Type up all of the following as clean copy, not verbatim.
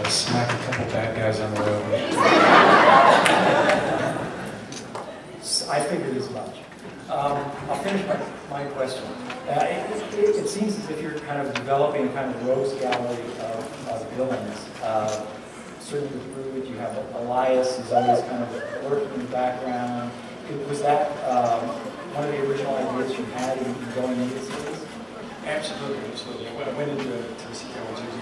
smack a couple bad guys on the road. I figured as much. I'll finish my question. It seems as if you're kind of developing a kind of rogues gallery of villains. Certainly with Brood, you have Elias, who's always kind of lurking in the background. Was that one of the original ideas you had in going into the series? Absolutely, absolutely. When I went into the sit down with JJ,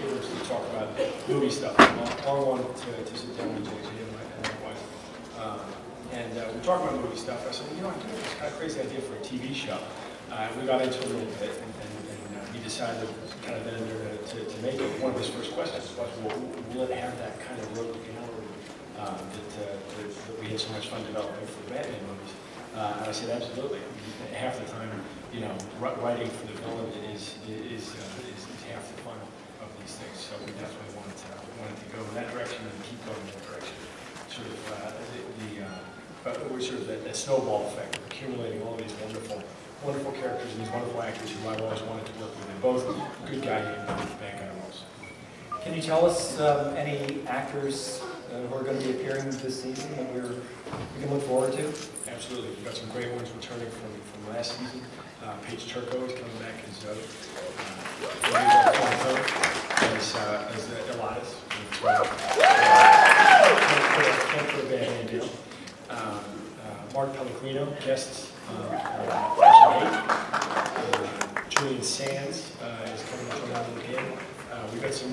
it was to talk about movie stuff. I wanted to sit down with JJ and my wife. We talked about movie stuff. I said, you know, I think it's kind of crazy idea for a TV show. We got into it a little bit, and he decided kind of then to make it. One of his first questions was, well, will it have that kind of rogue gallery that we had so much fun developing for the Batman movies? And I said, absolutely. Half the time, you know, writing for the villain is half the fun of these things. So we definitely wanted to go in that direction and keep going in that direction. Sort of we're sort of that snowball effect of accumulating all these wonderful characters and these wonderful actors who I've always wanted to work with, and both good guy and bad guy roles. Can you tell us any actors who are going to be appearing this season that we can look forward to? Absolutely. We've got some great ones returning from last season. Paige Turco is coming back as Elias. Can't put a bad name down. Mark Pellegrino, guests Julian Sands is coming out again. We've got some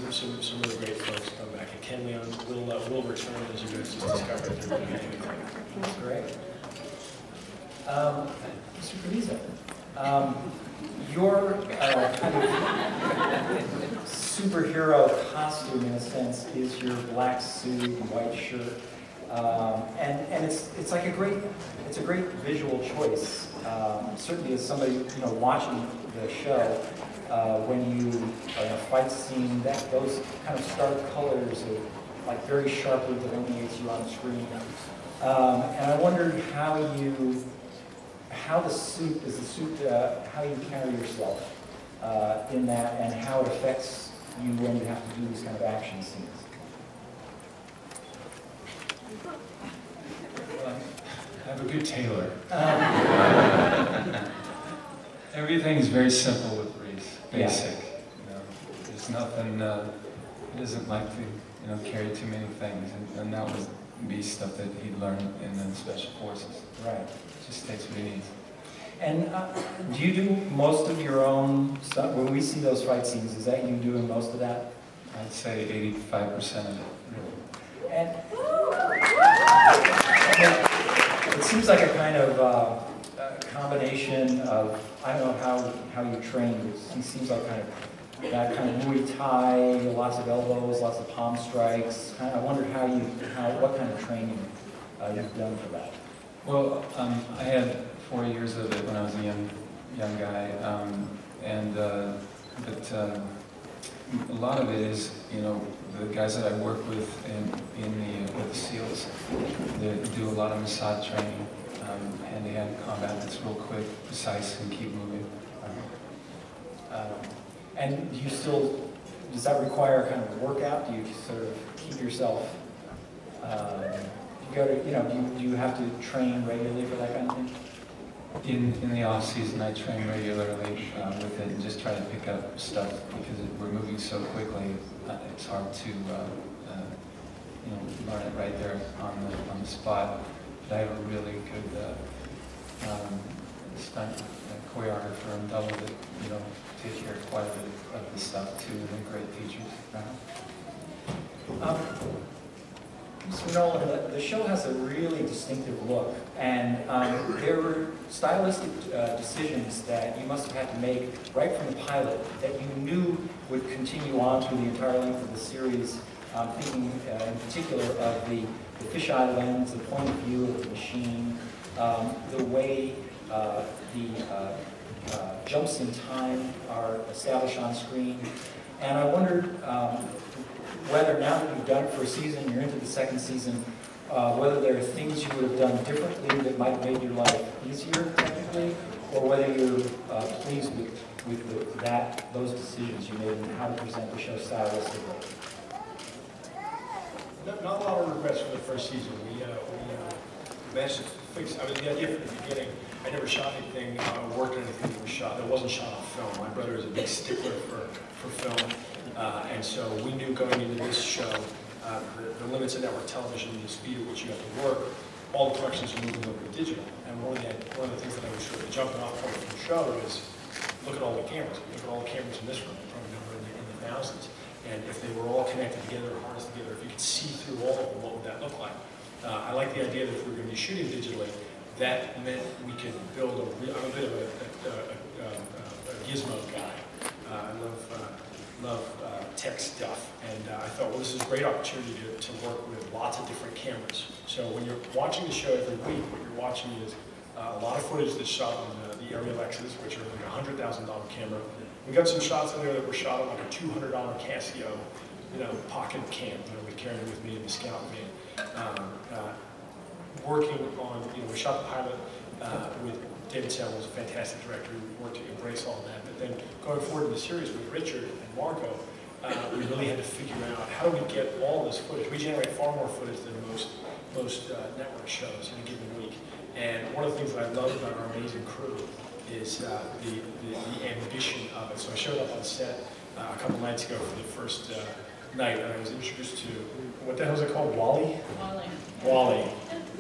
really great folks coming back. And Ken Leon will return, as you guys just discovered. That's great. Mr. Cavieze, your kind of superhero costume, in a sense, is your black suit and white shirt, and it's like a great visual choice. Certainly, as somebody watching the show, when you are in a fight scene, those kind of stark colors like very sharply delineates you on the screen. And I wondered how the suit how you carry yourself in that, and how it affects you when you have to do these kind of action scenes. I have a good tailor. Everything's very simple with Reese, basic. Yeah. There's nothing. He doesn't like to carry too many things, and that would be stuff that he'd learned in the Special Forces. Right. Just takes what he needs. And do you do most of your own stuff? When we see those fight scenes, is that you doing most of that? I'd say 85% of it. And it seems like a kind of combination of, I don't know how you train. He seems like that kind of Muay Thai, lots of elbows, lots of palm strikes. I wondered what kind of training you've done for that. Well, I had 4 years of it when I was a young guy, but a lot of it is, the guys that I work with with the SEALs, they do a lot of massage training, hand-to-hand combat that's real quick, precise, and keep moving. And does that require kind of a workout? Do you sort of keep yourself, do you have to train regularly for that kind of thing? In the off season, I train regularly with it and just try to pick up stuff because we're moving so quickly. It's hard to learn it right there on the spot. But I have a really good stunt choreographer and double that take care of quite a bit of the stuff too, and they're great teachers. Mr. Nolan, the show has a really distinctive look, and there were stylistic decisions that you must have had to make right from the pilot that you knew would continue on through the entire length of the series. Thinking in particular of the fisheye lens, the point of view of the machine, the way the jumps in time are established on screen. And I wondered whether, now that you've done it for a season, you're into the second season, whether there are things you would have done differently that might have made your life easier technically, or whether you're pleased with those decisions you made and how to present the show stylistically. not a lot of regrets from the first season. We managed to fix, I mean, the idea from the beginning, I never shot anything, worked on anything that wasn't shot on film. My brother is a big stickler for film, and so we knew going into this show, the limits of network television, the speed at which you have to work, all the productions are moving over to digital. And one of the things that I was sort of jumping off point from the show is, look at all the cameras. Look at all the cameras in this room, probably number in the thousands. And if they were all connected together, harnessed together, if you could see through all of them, what would that look like? I like the idea that if we were going to be shooting digitally, that meant we could build I'm a bit of a gizmo guy. I love tech stuff, and I thought, well, this is a great opportunity to work with lots of different cameras. So when you're watching the show every week, what you're watching is a lot of footage that's shot on the Ariel X's, which are like a $100,000 camera. We got some shots in there that were shot on like a $200 Casio, pocket cam that I would carry with me in the scout van. Working on, we shot the pilot with David Sell, was a fantastic director who worked to embrace all of that. But then going forward in the series with Richard and Marco, we really had to figure out how do we get all this footage. We generate far more footage than most network shows in a given week. And one of the things that I love about our amazing crew is the ambition of it. So I showed up on set a couple nights ago for the first night, and I was introduced to, what the hell is it called, Wally? Wally.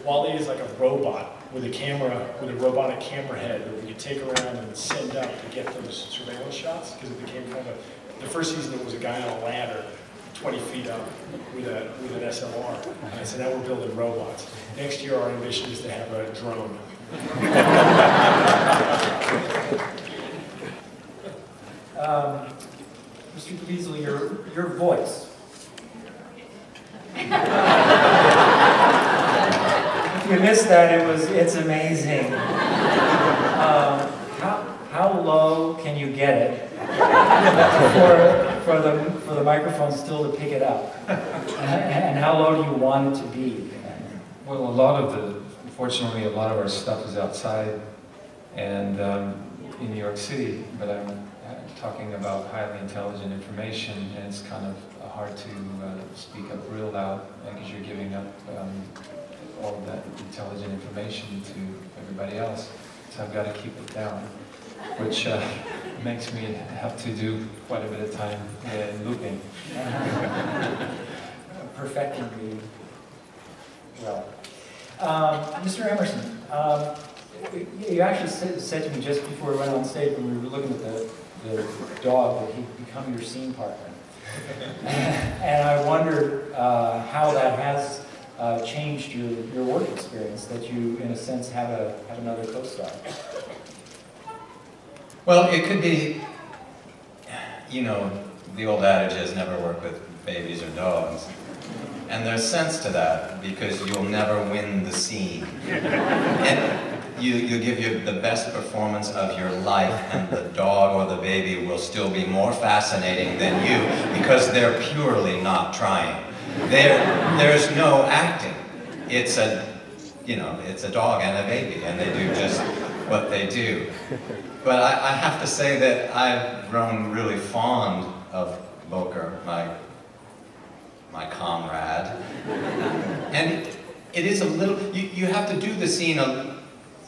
Wally is like a robot with a camera, with a robotic camera head that we could take around and send up to get those surveillance shots, because it became kind of, the first season it was a guy on a ladder 20 feet up with an SLR. And I said, now we're building robots. Next year our ambition is to have a drone. Mr. Cavieze, your voice. If you missed that, it's amazing. How low can you get it for the microphone still to pick it up? And how low do you want it to be? Well, unfortunately, a lot of our stuff is outside and in New York City, but I'm talking about highly intelligent information, and it's kind of hard to speak up real loud because you're giving up all of that intelligent information to everybody else. So I've got to keep it down, which makes me have to do quite a bit of time in looping. Perfecting me well. Mr. Emerson, you actually said to me just before we went on stage when we were looking at the dog that he'd become your scene partner. And I wondered how that has changed your work experience, that you, in a sense, have another co-star. Well, it could be, the old adage is never work with babies or dogs. And there's sense to that, because you'll never win the scene. And you give the best performance of your life, and the dog or the baby will still be more fascinating than you, because they're purely not trying. There's no acting. It's a dog and a baby, and they do just what they do. But I have to say that I've grown really fond of Boker, my comrade. And it is a little, you have to do the scene,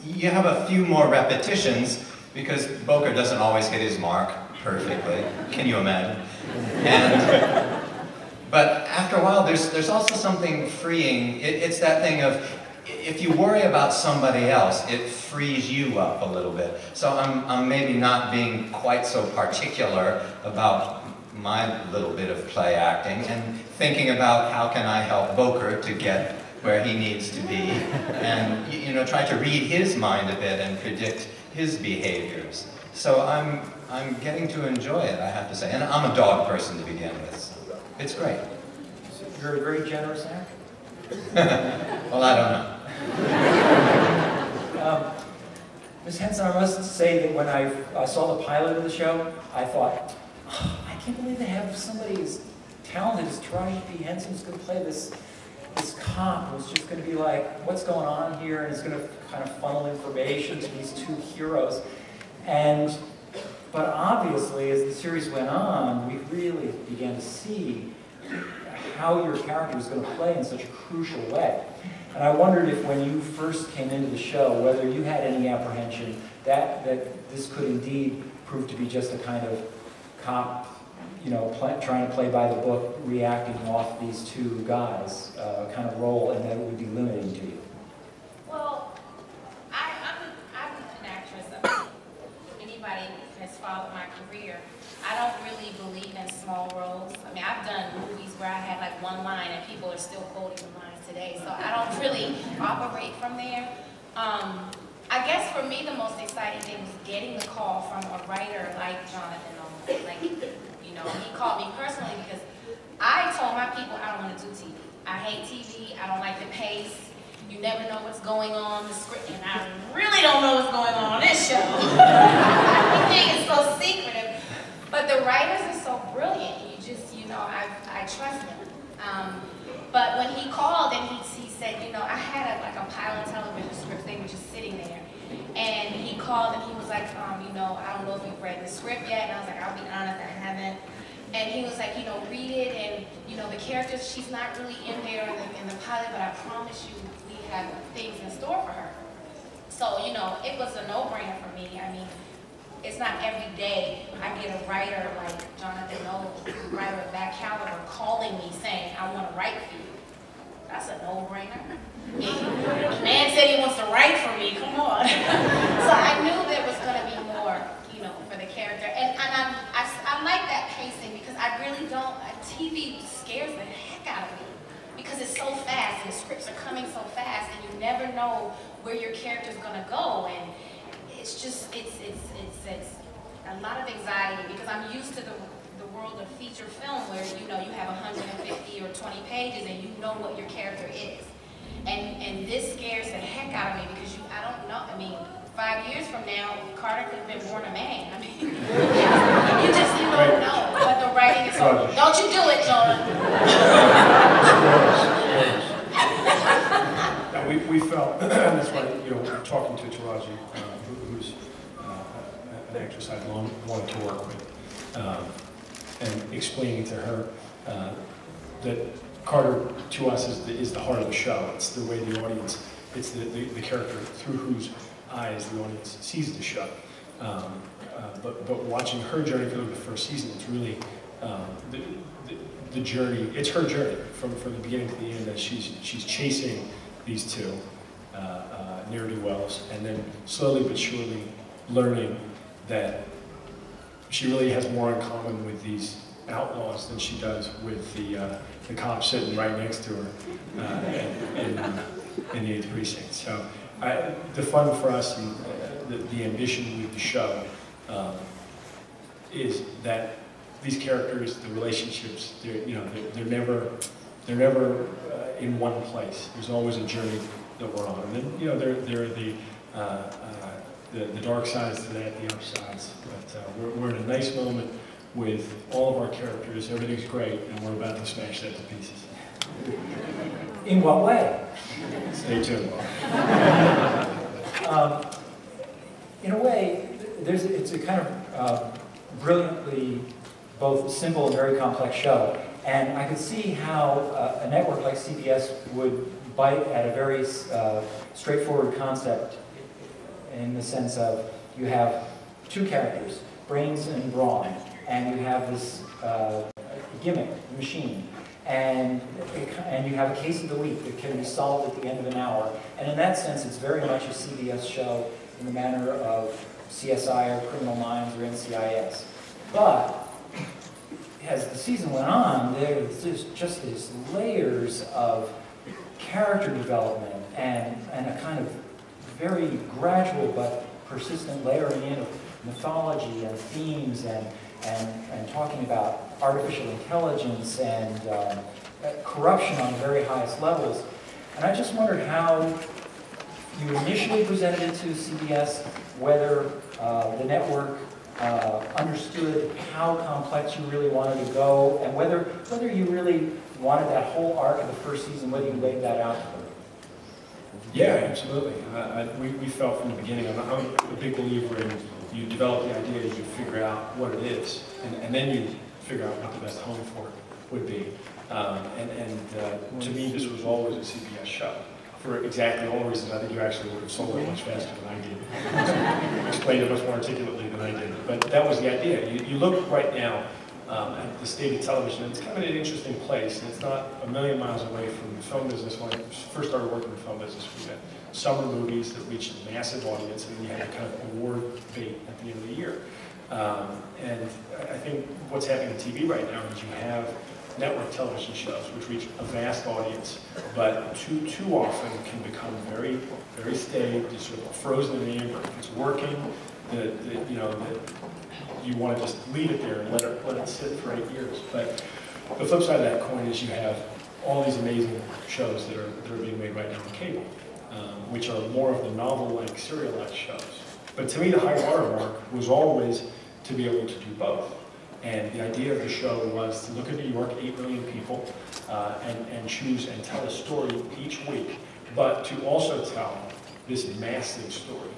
you have a few more repetitions, because Boker doesn't always hit his mark perfectly. Can you imagine? But after a while, there's also something freeing. It's that thing of, if you worry about somebody else, it frees you up a little bit. So I'm maybe not being quite so particular about my little bit of play acting, and thinking about how can I help Boker to get where he needs to be, and try to read his mind a bit and predict his behaviors. So I'm getting to enjoy it, I have to say. And I'm a dog person to begin with, so it's great. You're a very generous actor. Well, I don't know. Ms. Henson, I must say that when I saw the pilot of the show, I thought, oh, I can't believe they have somebody as talented as Taraji P. Henson who's going to play this cop who's just going to be like, what's going on here? And is going to kind of funnel information to these two heroes. But obviously, as the series went on, we really began to see how your character is going to play in such a crucial way. And I wondered if when you first came into the show, whether you had any apprehension that this could indeed prove to be just a kind of cop, you know, trying to play by the book, reacting off these two guys kind of role, and that it would be limiting to you. Well, I'm an actress. Anybody has followed my career, I don't really believe in small roles. I mean, I've done movies where I had like one line and people are still quoting the lines today, so I don't really operate from there. I guess for me, the most exciting thing was getting the call from a writer like Jonathan Nolan. Like, you know, he called me personally because I told my people I don't want to do TV. I hate TV. I don't like the pace. You never know what's going on, the script, and I really don't know what's going on this show. Everything is so secretive. But the writers are so brilliant. You just, you know, I trust them. But when he called and he said, you know, I had like a pilot television script, they were just sitting there. And he called and he was like, you know, I don't know if you've read the script yet. And I was like, I'll be honest, I haven't. And he was like, you know, read it, and, you know, the characters, she's not really in there in the pilot, but I promise you we have things in store for her. So, you know, it was a no-brainer for me. I mean, it's not every day I get a writer like Jonathan Nolan, a writer of that caliber, calling me saying, I want to write for you. That's a no-brainer. The man said he wants to write for me, come on. So I knew there was going to be more, you know, for the character. And I like that pacing because I really don't, TV scares the heck out of me because it's so fast and the scripts are coming so fast and you never know where your character's going to go. And it's just, it's a lot of anxiety because I'm used to the world of feature film where, you know, you have 150 or 20 pages and you know what your character is. And this scares the heck out of me because I don't know, I mean, 5 years from now, Carter could have been born a man. I mean, you don't know. But the writing is so, don't you do it, Jonah. We felt, that's why, you know, talking to Taraji, who's an actress I'd long wanted to work with, and explaining to her that Carter, to us, is the heart of the show. It's the way the audience, it's the character through whose eyes the audience sees the show. But watching her journey through the first season, it's really the journey. It's her journey from the beginning to the end, that she's chasing these two ne'er-do-wells, and then slowly but surely learning that she really has more in common with these outlaws than she does with the cop sitting right next to her in the 8th precinct. So the fun for us and the ambition with the show is that these characters, the relationships, they're never in one place. There's always a journey that we're on. And then, you know, there are the dark sides to that, the upsides. But we're in a nice moment with all of our characters. Everything's great, and we're about to smash that to pieces. In what way? Stay tuned. In a way, it's a kind of brilliantly both simple and very complex show. And I could see how a network like CBS would bite at a very straightforward concept in the sense of you have two characters, brains and brawn, and you have this gimmick, machine, and you have a case of the week that can be solved at the end of an hour. And in that sense, it's very much a CBS show in the manner of CSI or Criminal Minds or NCIS. But as the season went on, there's just these layers of character development and a kind of very gradual but persistent layering in of mythology and themes and talking about artificial intelligence and corruption on the very highest levels. And I just wondered how you initially presented it to CBS, whether the network understood how complex you really wanted to go, and whether you really wanted that whole arc of the first season, whether you laid that out to them. Yeah, absolutely. We felt from the beginning, I'm a big believer in you develop the idea, you figure out what it is, and then you figure out what the best home for it would be. To me, this was always a CBS show. For exactly all the reasons, I think you actually would have sold it much faster than I did. You explained it much more articulately than I did. But that was the idea. You look right now at the state of television, it's kind of an interesting place. And it's not a million miles away from the film business. When I first started working in the film business, we had summer movies that reached a massive audience, and then you had a kind of award bait at the end of the year. And I think what's happening on TV right now is you have network television shows which reach a vast audience, but too often can become very, very staid, just sort of frozen in the amber. If it's working, you want to just leave it there and let it sit for 8 years. But the flip side of that coin is you have all these amazing shows that are being made right now on cable, which are more of the novel-like, serialized shows. But to me, the high watermark was always to be able to do both. And the idea of the show was to look at New York, 8 million people, and choose and tell a story each week, but to also tell this massive story.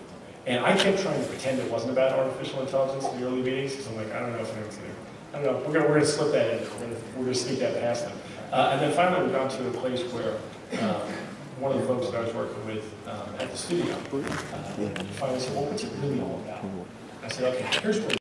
And I kept trying to pretend it wasn't about artificial intelligence in the early meetings, because I'm like, I don't know if anyone's going to, I don't know, we're going to slip that in, we're going to sneak that past them. And then finally we got to the place where one of the folks that I was working with at the studio finally said, well, what's it really all about? I said, okay, here's what